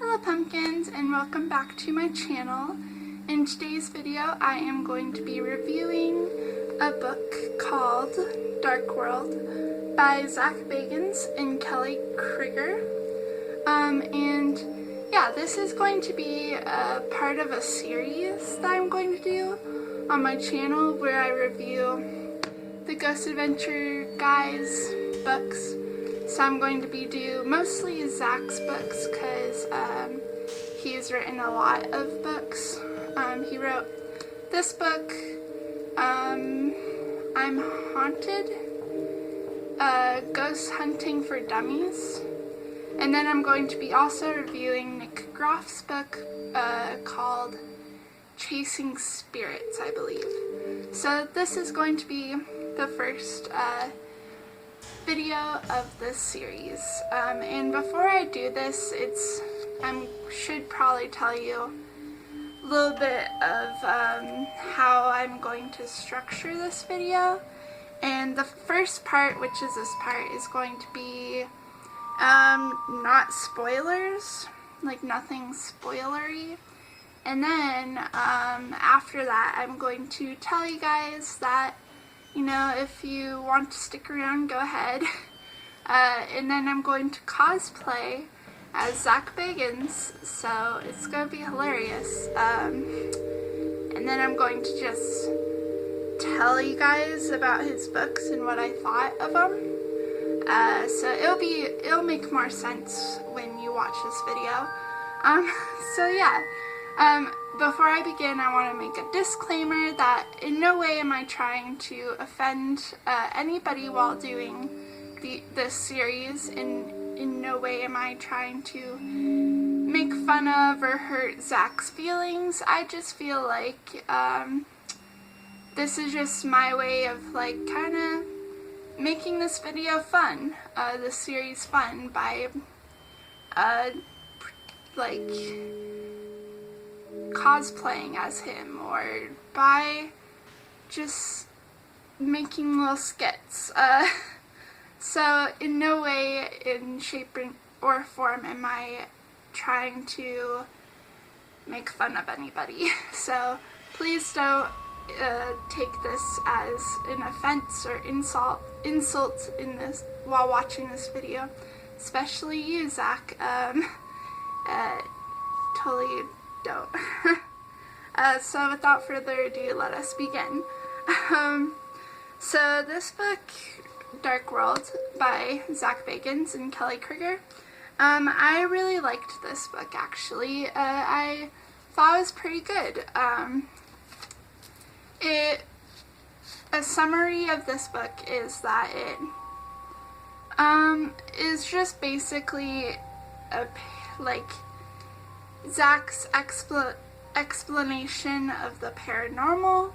Hello pumpkins, and welcome back to my channel. In today's video I am going to be reviewing a book called Dark World by Zak Bagans and Kelly Krieger. And yeah, this is going to be a part of a series that I'm going to do on my channel where I review the Ghost Adventure guys' books. So I'm going to be mostly Zak's books because he's written a lot of books. He wrote this book, I'm Haunted, Ghost Hunting for Dummies. And then I'm going to be also reviewing Nick Groff's book called Chasing Spirits, I believe. So this is going to be the first video of this series. And before I do this, I should probably tell you a little bit of how I'm going to structure this video. And the first part, which is this part, is going to be not spoilers, like nothing spoilery. And then after that, I'm going to tell you guys that, you know, if you want to stick around, go ahead. And then I'm going to cosplay as Zak Bagans, so it's going to be hilarious. And then I'm going to just tell you guys about his books and what I thought of them. So it'll make more sense when you watch this video. So yeah. Before I begin, I want to make a disclaimer that in no way am I trying to offend anybody while doing this series. In no way am I trying to make fun of or hurt Zak's feelings. I just feel like this is just my way of like kind of making this video fun, this series fun by like cosplaying as him, or by just making little skits. So in no way, in shape or form, am I trying to make fun of anybody. So please don't take this as an offense or insult in this while watching this video, especially you, Zak. Totally don't. So without further ado, let us begin. So this book, Dark World by Zak Bagans and Kelly Krieger, I really liked this book actually. I thought it was pretty good. A summary of this book is that it is just basically Zak's explanation of the paranormal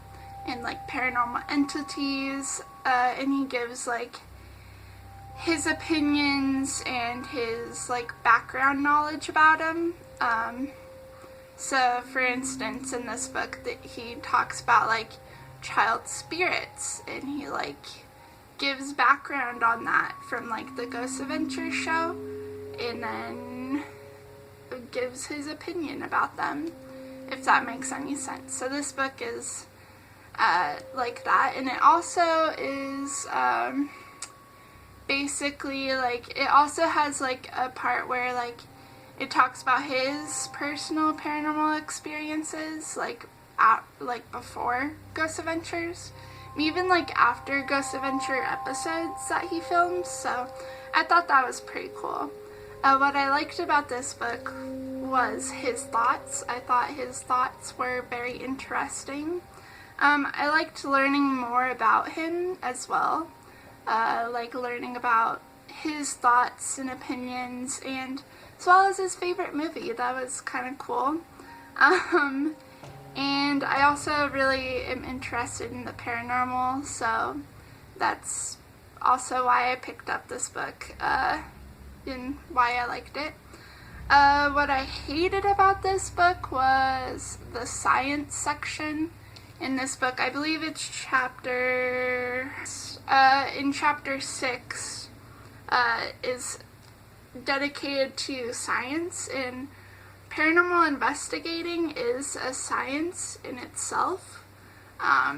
and like paranormal entities, and he gives like his opinions and his like background knowledge about them. So for instance, in this book that he talks about like child spirits, and he like gives background on that from like the Ghost Adventure show, and then gives his opinion about them, if that makes any sense. So this book is like that, and it also is basically like, it also has like a part where like it talks about his personal paranormal experiences, like before Ghost Adventures, and even like after Ghost Adventure episodes that he films. So I thought that was pretty cool. What I liked about this book was his thoughts. I thought his thoughts were very interesting. I liked learning more about him as well, like learning about his thoughts and opinions, and as well as his favorite movie. That was kind of cool. And I also really am interested in the paranormal, so that's also why I picked up this book, and why I liked it. What I hated about this book was the science section in this book. I believe it's in chapter 6 is dedicated to science, and paranormal investigating is a science in itself, a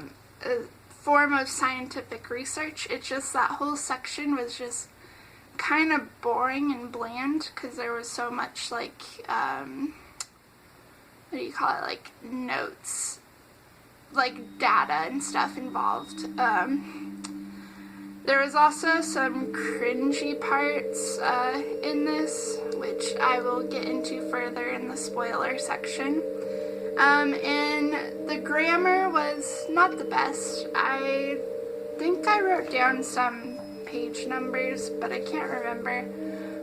form of scientific research. It's just that whole section was just kind of boring and bland because there was so much like, what do you call it, like notes, like data and stuff involved. There was also some cringy parts in this, which I will get into further in the spoiler section. And the grammar was not the best. I think I wrote down some page numbers, but I can't remember.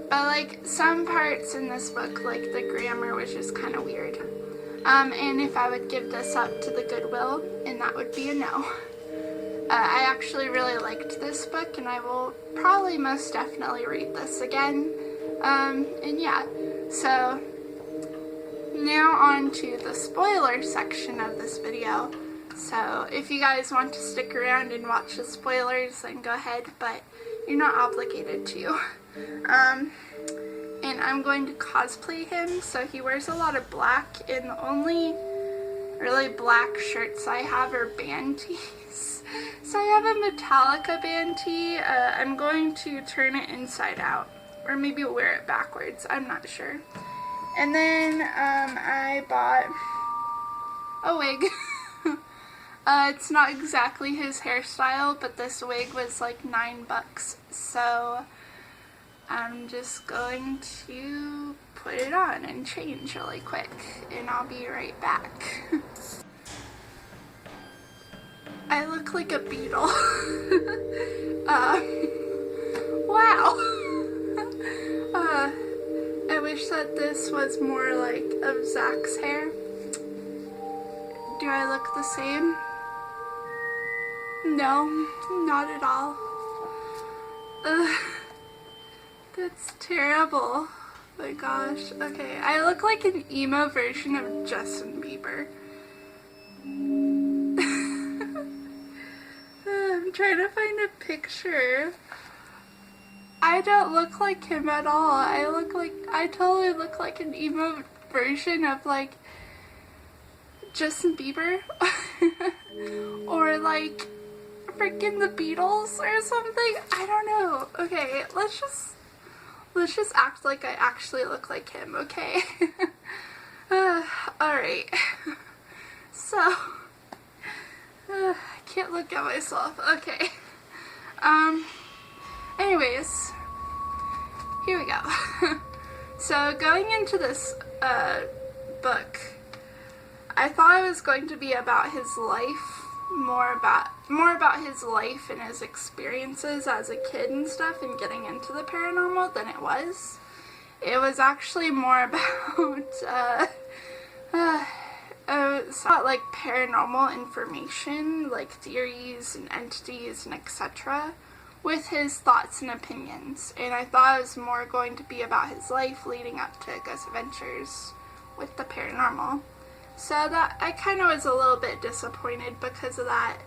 But like some parts in this book, like the grammar was just kind of weird. And if I would give this up to the Goodwill, and that would be a no. I actually really liked this book, and I will probably most definitely read this again. And yeah, so now on to the spoiler section of this video. So if you guys want to stick around and watch the spoilers, then go ahead, but you're not obligated to. And I'm going to cosplay him, so he wears a lot of black, and the only really black shirts I have are band tees. So I have a Metallica band tee. I'm going to turn it inside out, or maybe wear it backwards, I'm not sure. And then I bought a wig. It's not exactly his hairstyle, but this wig was like $9, so I'm just going to put it on and change really quick, and I'll be right back. I look like a beetle. Wow. I wish that this was more like of Zak's hair. Do I look the same? No, not at all. Ugh. That's terrible. Oh my gosh. Okay, I look like an emo version of Justin Bieber. I'm trying to find a picture. I don't look like him at all. I totally look like an emo version of like Justin Bieber. Or like freaking the Beatles or something. I don't know. Okay, let's just act like I actually look like him, okay? Alright. So, I can't look at myself. Okay. Anyways, here we go. So, going into this, book, I thought it was going to be about his life, more about his life and his experiences as a kid and stuff and getting into the paranormal than it was. It was actually more about like paranormal information, like theories and entities and etc. with his thoughts and opinions. And I thought it was more going to be about his life leading up to Ghost Adventures with the paranormal. So that I kind of was a little bit disappointed because of that.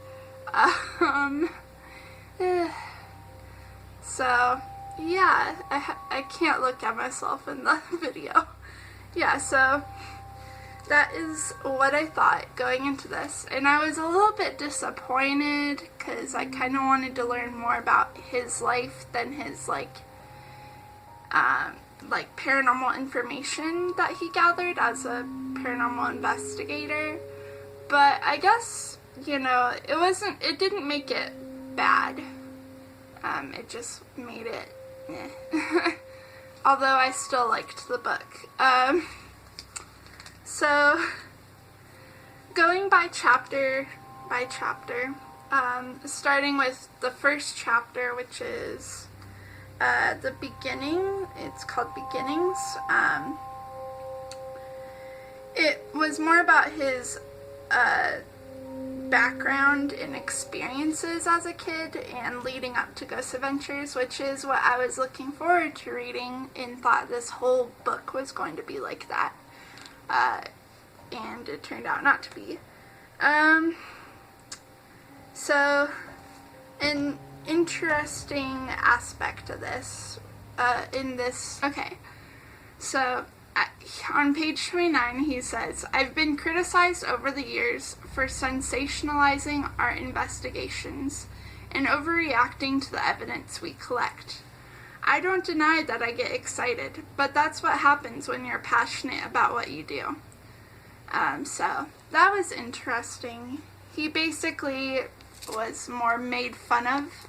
So yeah, I can't look at myself in the video. Yeah, so that is what I thought going into this, and I was a little bit disappointed because I kind of wanted to learn more about his life than his like paranormal information that he gathered as a paranormal investigator. But I guess, you know, it didn't make it bad. It just made it although I still liked the book. So going by chapter, starting with the first chapter, which is the beginning. It's called Beginnings. It was more about his background and experiences as a kid and leading up to Ghost Adventures, which is what I was looking forward to reading and thought this whole book was going to be like that. And it turned out not to be. So an interesting aspect of this, okay, so on page 29, he says, "I've been criticized over the years for sensationalizing our investigations and overreacting to the evidence we collect. I don't deny that I get excited, but that's what happens when you're passionate about what you do." So that was interesting. He basically was more made fun of.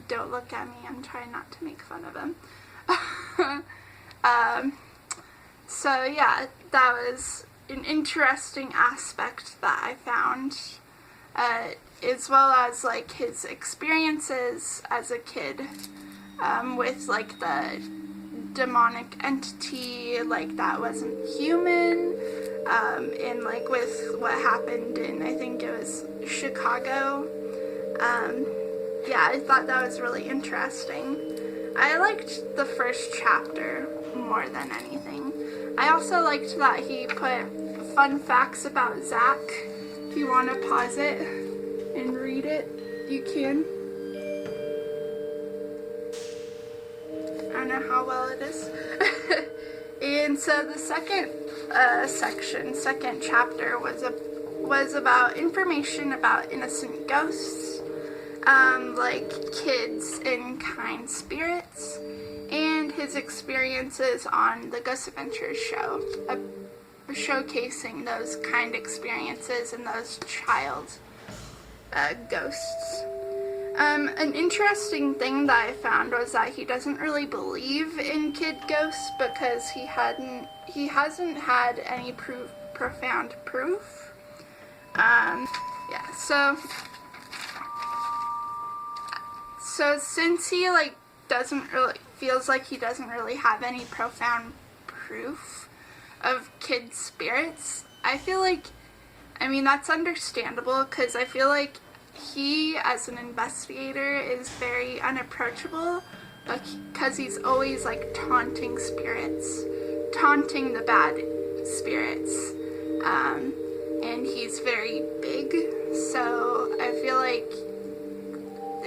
Don't look at me, I'm trying not to make fun of him. So yeah, that was an interesting aspect that I found, as well as like his experiences as a kid, with like the demonic entity, like that wasn't human, and like with what happened in, I think it was Chicago. Yeah, I thought that was really interesting. I liked the first chapter more than anything. I also liked that he put fun facts about Zak. If you want to pause it and read it, you can. I don't know how well it is. And so the second second chapter was about information about innocent ghosts, like kids and kind spirits, and his experiences on the Ghost Adventures show, showcasing those kind experiences and those child ghosts. An interesting thing that I found was that he doesn't really believe in kid ghosts because he hasn't had any profound proof. Yeah, so since he feels like he doesn't really have any profound proof of kid spirits, I feel like, I mean, that's understandable, because I feel like he, as an investigator, is very unapproachable, because he's always like taunting spirits, taunting the bad spirits, and he's very big, so I feel like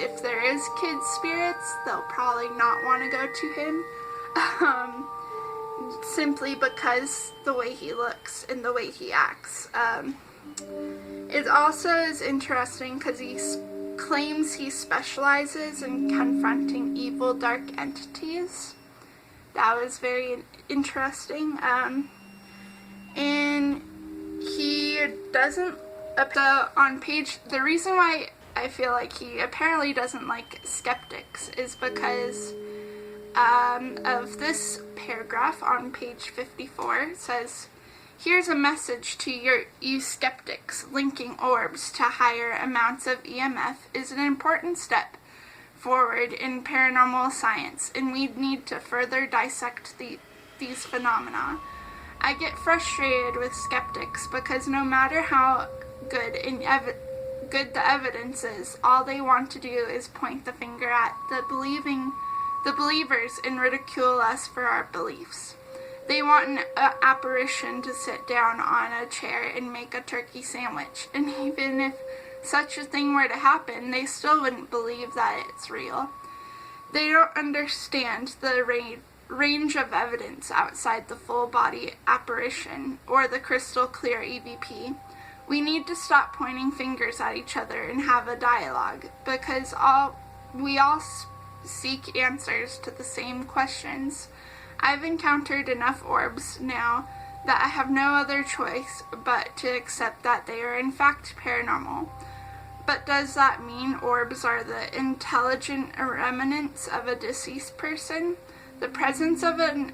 if there is kid spirits, they'll probably not want to go to him, simply because the way he looks and the way he acts. It also is interesting because he claims he specializes in confronting evil, dark entities. That was very interesting. And he doesn't, on page, the reason why I feel like he apparently doesn't like skeptics is because of this paragraph on page 54. It says, "Here's a message to you skeptics. Linking orbs to higher amounts of EMF is an important step forward in paranormal science, and we need to further dissect these phenomena. I get frustrated with skeptics because no matter how good the evidence is, all they want to do is point the finger at the believers and ridicule us for our beliefs. They want an apparition to sit down on a chair and make a turkey sandwich, and even if such a thing were to happen, they still wouldn't believe that it's real. They don't understand the range of evidence outside the full body apparition or the crystal clear EVP. We need to stop pointing fingers at each other and have a dialogue, because we all seek answers to the same questions. I've encountered enough orbs now that I have no other choice but to accept that they are in fact paranormal. But does that mean orbs are the intelligent remnants of a deceased person? The presence of an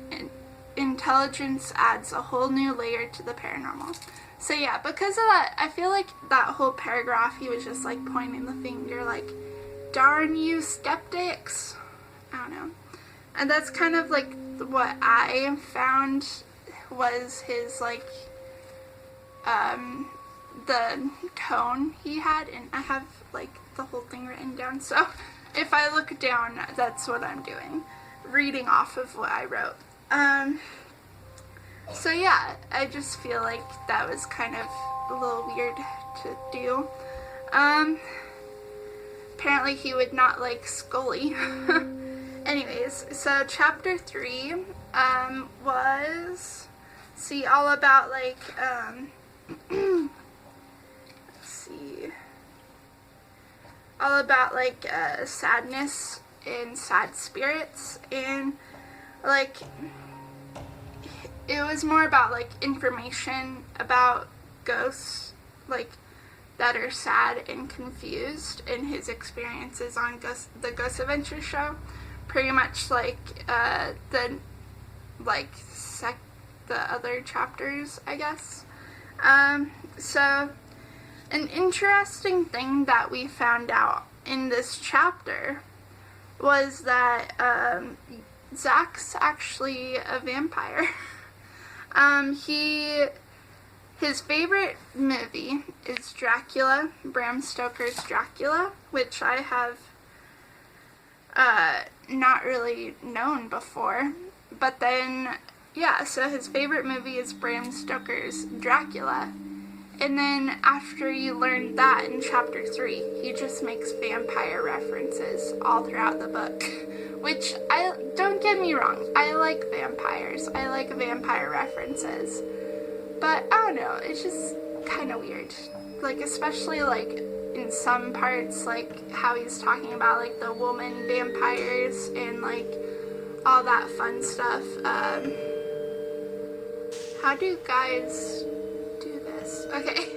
intelligence adds a whole new layer to the paranormal." So yeah, because of that, I feel like that whole paragraph, he was just like pointing the finger like, darn you skeptics. I don't know. And that's kind of like what I found was his like, the tone he had, and I have like the whole thing written down, so if I look down, that's what I'm doing, reading off of what I wrote. So yeah, I just feel like that was kind of a little weird to do. Apparently he would not like Scully. anyways, so chapter 3 was, all about like, let's see, all about like sadness and sad spirits, and like it was more about like information about ghosts, like that are sad and confused, and his experiences on the Ghost Adventure show. Pretty much like the other chapters, I guess. So an interesting thing that we found out in this chapter was that Zak's actually a vampire. His favorite movie is Dracula, Bram Stoker's Dracula, which I have not really known before. But then, yeah, so his favorite movie is Bram Stoker's Dracula. And then after you learn that in chapter 3, he just makes vampire references all throughout the book. Which, don't get me wrong, I like vampires. I like vampire references. But, I don't know, it's just kind of weird. Like, especially, like, in some parts, like, how he's talking about, like, the woman vampires and, like, all that fun stuff. How do guys do this? Okay.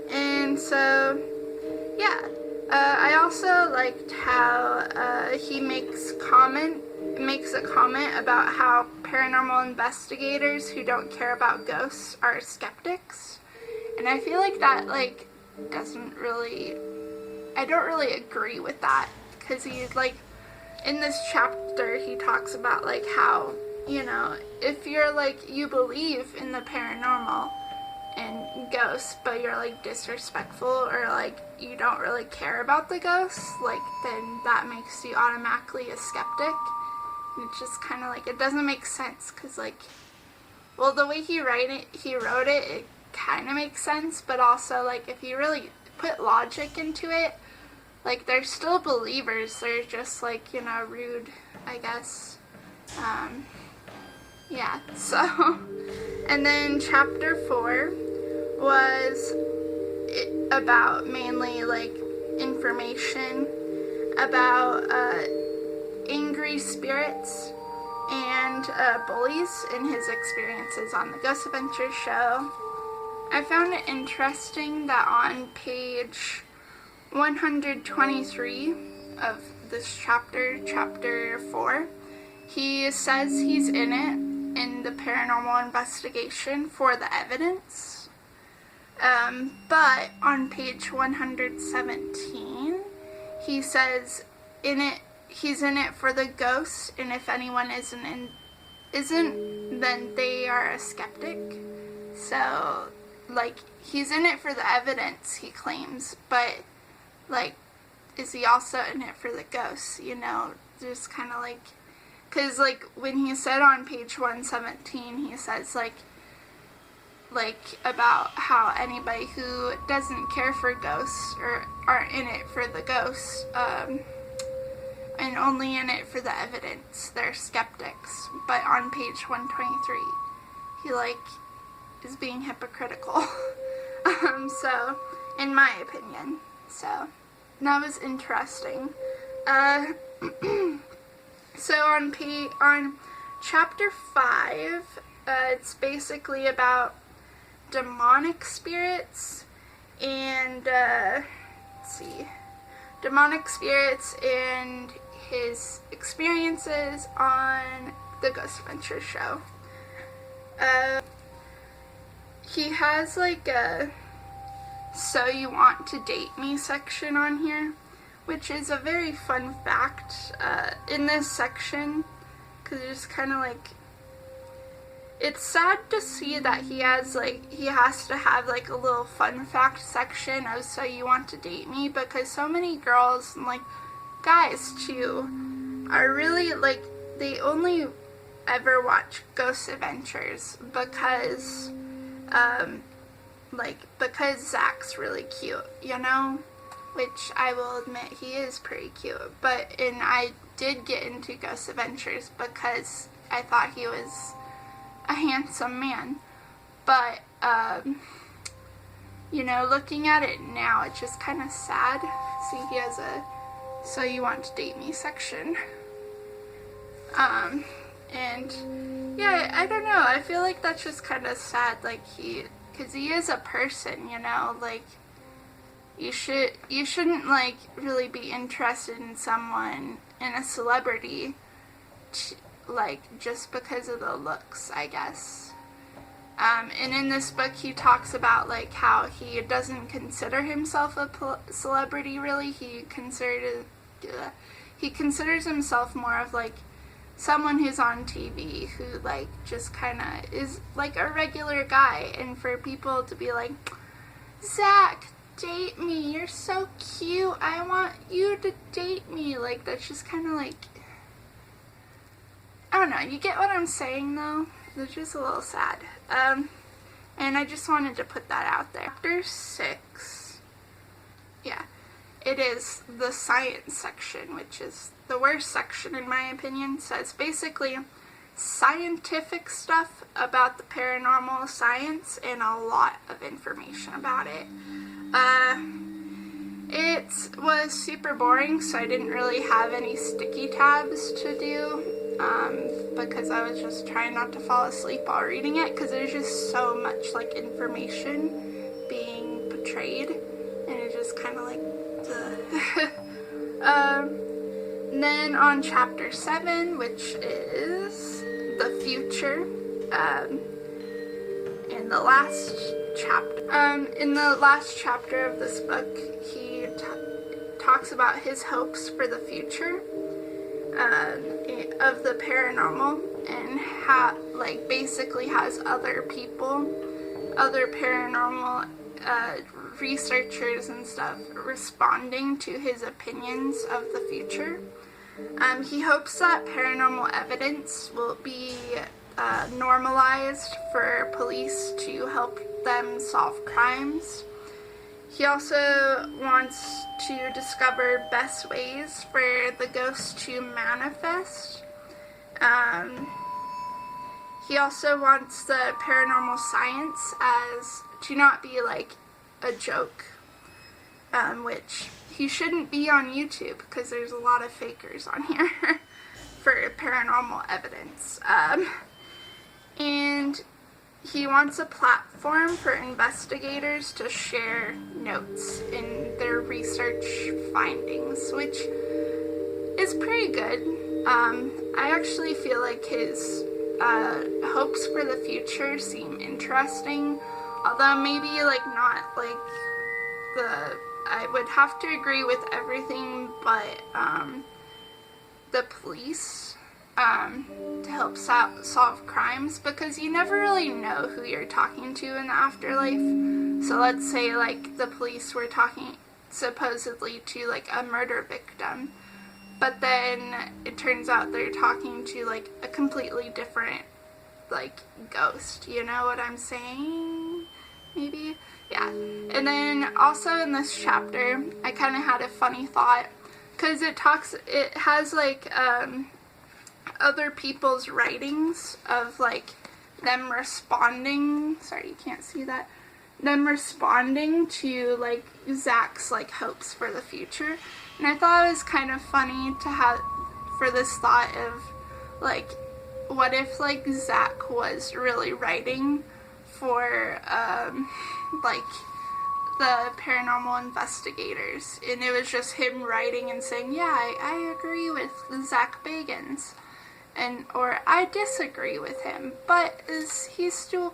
And so, yeah. I also liked how he makes a comment about how paranormal investigators who don't care about ghosts are skeptics. And I feel like that, like, I don't really agree with that, because he's, like, in this chapter, he talks about, like, how, you know, if you're, like, you believe in the paranormal and ghosts, but you're, like, disrespectful, or, like, you don't really care about the ghosts, like, then that makes you automatically a skeptic. And it's just kind of, like, it doesn't make sense, because, like, well, the way he wrote it kind of makes sense, but also, like, if you really put logic into it, like, they're still believers, they're just, like, you know, rude, I guess. Yeah, so, and then chapter 4 was about mainly, like, information about angry spirits and bullies and his experiences on the Ghost Adventure show. I found it interesting that on page 123 of this chapter 4, he says he's in it, in the paranormal investigation, for the evidence. But on page 117, he says he's in it for the ghosts, and if anyone isn't, then they are a skeptic. So, like, he's in it for the evidence, he claims, but, like, is he also in it for the ghosts, you know? Just kind of, like, because, like, when he said on page 117, he says, like, about how anybody who doesn't care for ghosts or aren't in it for the ghosts, and only in it for the evidence, they're skeptics. But on page 123, he, like, is being hypocritical. So, in my opinion. So, that was interesting. So on chapter 5, it's basically about demonic spirits and, demonic spirits and his experiences on the Ghost Adventure show. He has, like, a "So You Want to Date Me" section on here, which is a very fun fact in this section, because it's kind of like, it's sad to see that he has to have, like, a little fun fact section of "So You Want to Date Me," because so many girls, and, like, guys too, are really, like, they only ever watch Ghost Adventures because Zak's really cute, you know? which I will admit he is pretty cute. And I did get into Ghost Adventures because I thought he was a handsome man. But, you know, looking at it now, it's just kind of sad. See, he has a "So You Want to Date Me" section. And yeah, I don't know, I feel like that's just kind of sad, like because he is a person, you know, like, you shouldn't, like, really be interested in someone, in a celebrity, like, just because of the looks, I guess. And in this book, he talks about, like, how he doesn't consider himself a celebrity, really. He considers himself more of, like, someone who's on TV who, like, just kind of is, like, a regular guy. And for people to be like, "Zach, date me, you're so cute, I want you to date me," like, that's just kind of like, I don't know, you get what I'm saying, though? It's just a little sad. And I just wanted to put that out there. Chapter 6, yeah, it is the science section, which is the worst section in my opinion. So it's basically scientific stuff about the paranormal science and a lot of information about it. It was super boring, so I didn't really have any sticky tabs to do, because I was just trying not to fall asleep while reading it, because there's just so much, like, information being portrayed, and it's just kind of like, and then on chapter 7, which is the future, in the last chapter of this book, he talks about his hopes for the future of the paranormal, and how, like, basically has other paranormal researchers and stuff responding to his opinions of the future. He hopes that paranormal evidence will be normalized for police to help them solve crimes. He also wants to discover best ways for the ghost to manifest. He also wants the paranormal science to not be like a joke, which he shouldn't be on YouTube because there's a lot of fakers on here for paranormal evidence. And he wants a platform for investigators to share notes in their research findings, which is pretty good. I actually feel like his hopes for the future seem interesting, although maybe like not like I would have to agree with everything but the police to help solve crimes, because you never really know who you're talking to in the afterlife. So let's say like the police were talking supposedly to like a murder victim, but then it turns out they're talking to like a completely different like ghost, you know what I'm saying? Maybe? Yeah. And then also in this chapter, I kind of had a funny thought, because it has like other people's writings of like them responding, sorry you can't see that, them responding to like Zach's like hopes for the future. And I thought it was kind of funny to have for this thought of like, what if like Zach was really writing for like the paranormal investigators, and it was just him writing and saying, yeah, I agree with Zak Bagans, or I disagree with him, but he's still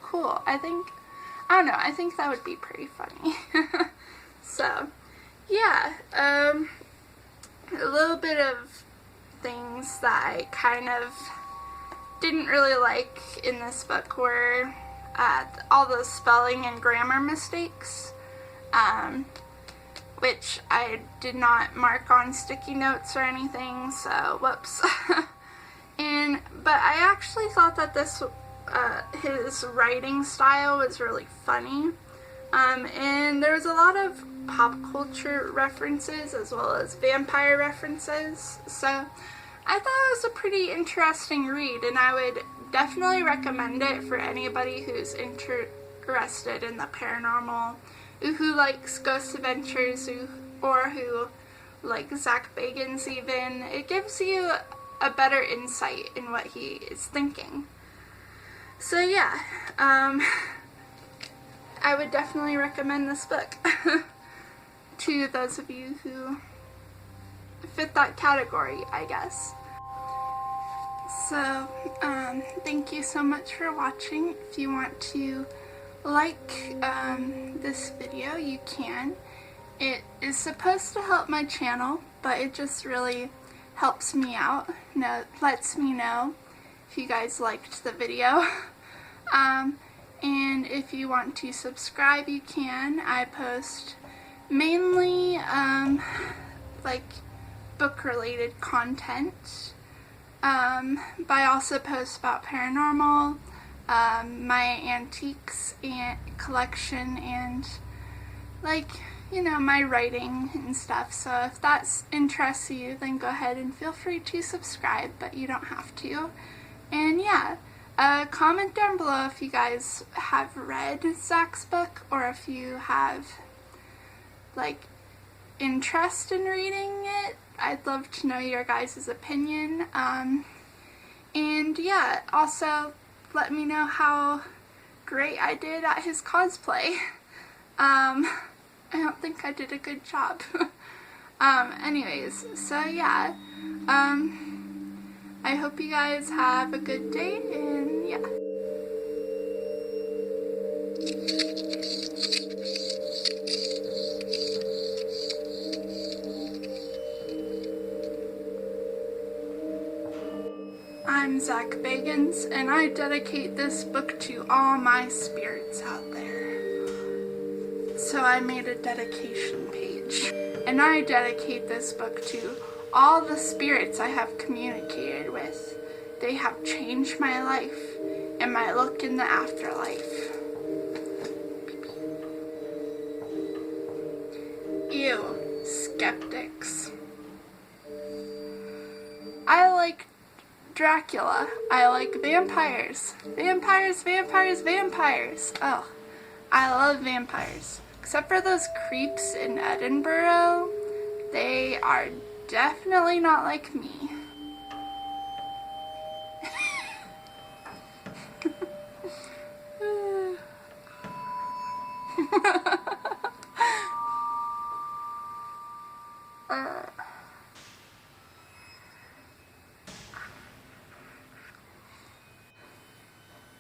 cool. I don't know, I think that would be pretty funny. So yeah, a little bit of things that I kind of didn't really like in this book were all the spelling and grammar mistakes, which I did not mark on sticky notes or anything, so whoops. But I actually thought that this his writing style was really funny, and there was a lot of pop culture references as well as vampire references. So I thought it was a pretty interesting read, and I would definitely recommend it for anybody who's interested in the paranormal, who likes ghost adventures, or who like Zak Bagans even. It gives you a better insight in what he is thinking. So yeah, I would definitely recommend this book to those of you who fit that category, I guess. So, thank you so much for watching. If you want to like this video, you can. It is supposed to help my channel, but it just really helps me out. Lets me know if you guys liked the video. And if you want to subscribe, you can. I post mainly like book-related content. But I also post about paranormal, my antiques and collection, and like, you know, my writing and stuff. So if that interests you, then go ahead and feel free to subscribe, but you don't have to. And yeah, comment down below if you guys have read Zak's book, or if you have like interest in reading it. I'd love to know your guys' opinion. And yeah, also let me know how great I did at his cosplay. I don't think I did a good job. Anyways, so yeah, I hope you guys have a good day, and yeah. I'm Zak Bagans, and I dedicate this book to all my spirits out there. So I made a dedication page, and I dedicate this book to all the spirits I have communicated with. They have changed my life and my look in the afterlife. Ew, skeptics. I like Dracula. I like vampires. Vampires, vampires, vampires. Oh, I love vampires. Except for those creeps in Edinburgh. They are definitely not like me.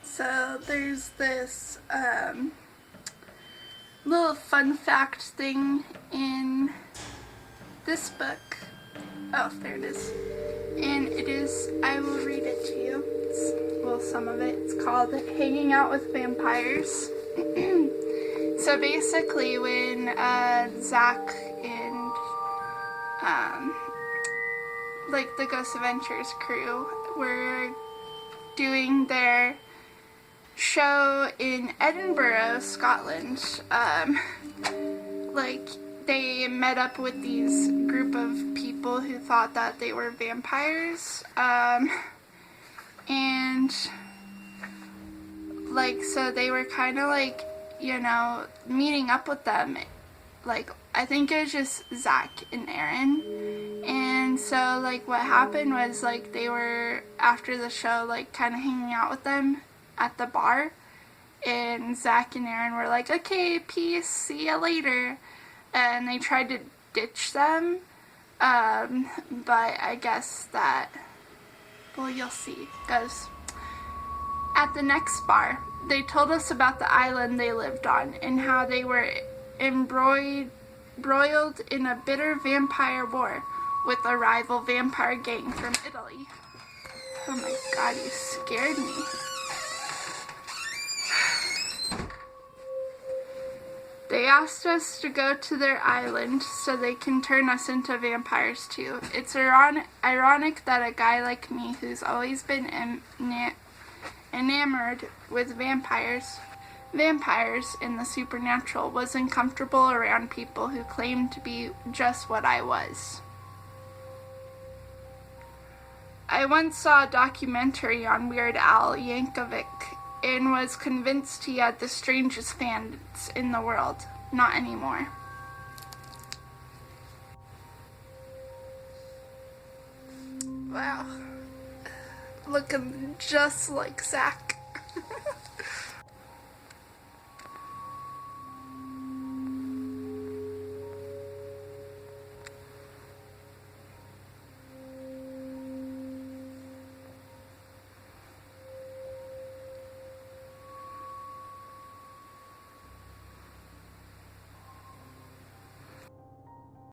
So there's this little fun fact thing in this book. Oh, there it is. And it is, I will read it to you. Well, some of it. It's called Hanging Out with Vampires. So basically when Zak and like the Ghost Adventures crew were doing their show in Edinburgh, Scotland, like they met up with these group of people who thought that they were vampires, and like so they were kind of like, you know, meeting up with them. Like I think it was just Zak and Aaron. And so like what happened was like they were after the show like kind of hanging out with them at the bar, and Zak and Aaron were like, okay, peace, see ya later, and they tried to ditch them, but I guess that, well, you'll see, because at the next bar they told us about the island they lived on and how they were embroiled in a bitter vampire war with a rival vampire gang from Italy. Oh my god, you scared me. They asked us to go to their island so they can turn us into vampires too. It's ironic that a guy like me, who's always been enamored with vampires, vampires in the supernatural wasn't comfortable around people who claimed to be just what I was. I once saw a documentary on Weird Al Yankovic and was convinced he had the strangest fans in the world. Not anymore. Wow. Looking just like Zak